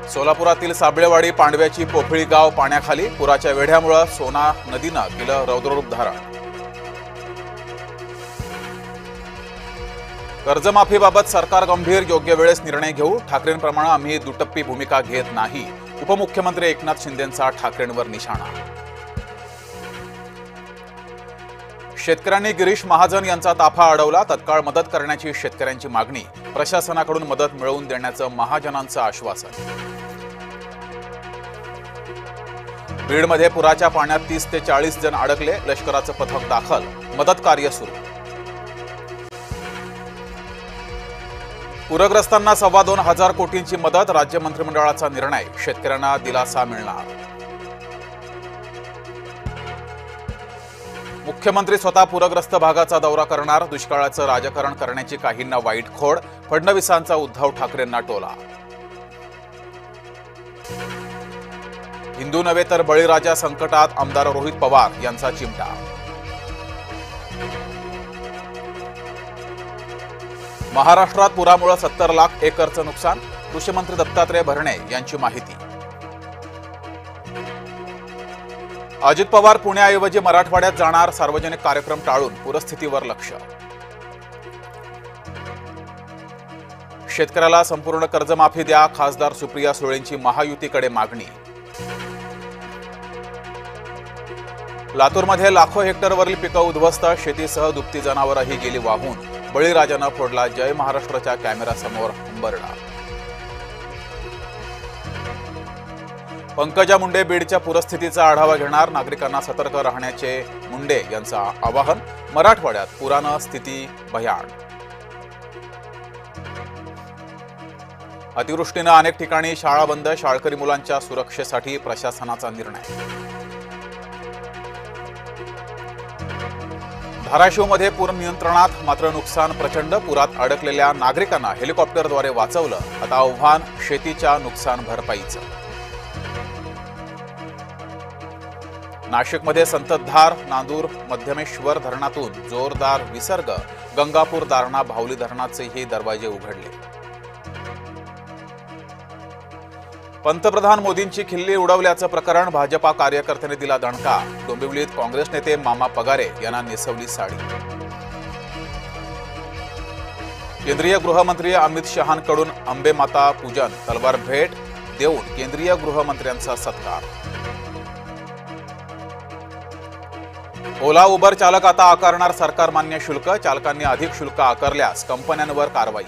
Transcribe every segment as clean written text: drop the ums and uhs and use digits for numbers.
सोलापुरातील साबळेवाडी पांडव्याची पोफळी गाव पाण्याखाली. पुराच्या वेढ्यामुळे सोना नदीनं केलं रौद्ररूप धारण. कर्जमाफीबाबत सरकार गंभीर, योग्य वेळेस निर्णय घेऊ. ठाकरेंप्रमाणे आम्ही दुटप्पी भूमिका घेत नाही. उपमुख्यमंत्री एकनाथ शिंदेंचा ठाकरेंवर निशाणा. शेतकऱ्यांनी गिरीश महाजन यांचा ताफा अडवला. तत्काळ मदत करण्याची शेतकऱ्यांची मागणी. प्रशासनाकडून मदत मिळवून देण्याचं महाजनांचं आश्वासन. बीडमध्ये पुराच्या पाण्यात 30 ते 40 जण अडकले. लष्कराचं पथक दाखल. मदत कार्य सुरू. पूरग्रस्तांना 2,2500 कोटींची मदत. राज्य मंत्रिमंडळाचा निर्णय. शेतकऱ्यांना दिलासा मिळणार. मुख्यमंत्री स्वतः पूरग्रस्त भागाचा दौरा करणार. दुष्काळाचं राजकारण करण्याची काहींना वाईट खोड. फडणवीसांचा उद्धव ठाकरेंना टोला. हिंदू नव्हे तर बळीराजा संकटात. आमदार रोहित पवार यांचा चिमटा. महाराष्ट्रात पुरामुळे 70 लाख एकरचं नुकसान. कृषीमंत्री दत्तात्रय भरणे यांची माहिती. अजित पवार पुण्याऐवजी मराठवाड्यात जाणार. सार्वजनिक कार्यक्रम टाळून पूरस्थितीवर लक्ष. शेतकऱ्याला संपूर्ण कर्जमाफी द्या. खासदार सुप्रिया सुळेंची महायुतीकडे मागणी. लातूरमध्ये लाखो हेक्टरवरील पिकं उद्ध्वस्त. शेतीसह दुभती जनावरही गेली वाहून. बळीराजानं फोडला जय महाराष्ट्राच्या कॅमेरासमोर हंबरडा. पंकजा मुंडे बीडच्या पूरस्थितीचा आढावा घेणार. नागरिकांना सतर्क राहण्याचे मुंडे यांचं आवाहन. मराठवाड्यात पुरानं स्थिती भयान. अतिवृष्टीनं अनेक ठिकाणी शाळा बंद. शाळकरी मुलांच्या सुरक्षेसाठी प्रशासनाचा निर्णय. धाराशिवमध्ये पूर नियंत्रणात, मात्र नुकसान प्रचंड. पुरात अडकलेल्या नागरिकांना हेलिकॉप्टरद्वारे वाचवलं. आता आव्हान शेतीच्या नुकसान भरपाईचं. नाशिकमध्ये संततधार. नांदूर मध्यमेश्वर धरणातून जोरदार विसर्ग. गंगापूर, दारणा, भावली धरणाचेही दरवाजे उघडले. पंतप्रधान मोदींची खिल्ली उडवल्याचं प्रकरण. भाजपा कार्यकर्त्याने दिला दणका. डोंबिवलीत काँग्रेस नेते मामा पगारे यांना नेसवली साडी. केंद्रीय गृहमंत्री अमित शहांकडून अंबेमाता पूजन. तलवार भेट देऊन केंद्रीय गृहमंत्र्यांचा सत्कार. ओला उबर चालक आता आकारणार सरकारमान्य शुल्क. चालकांनी अधिक शुल्क आकारल्यास कंपन्यांवर कारवाई.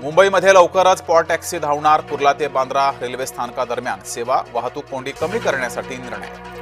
मुंबईमध्ये लवकरच पॉ टॅक्सी धावणार. कुर्ला ते बांद्रा रेल्वे स्थानकादरम्यान सेवा. वाहतूक कोंडी कमी करण्यासाठी निर्णय.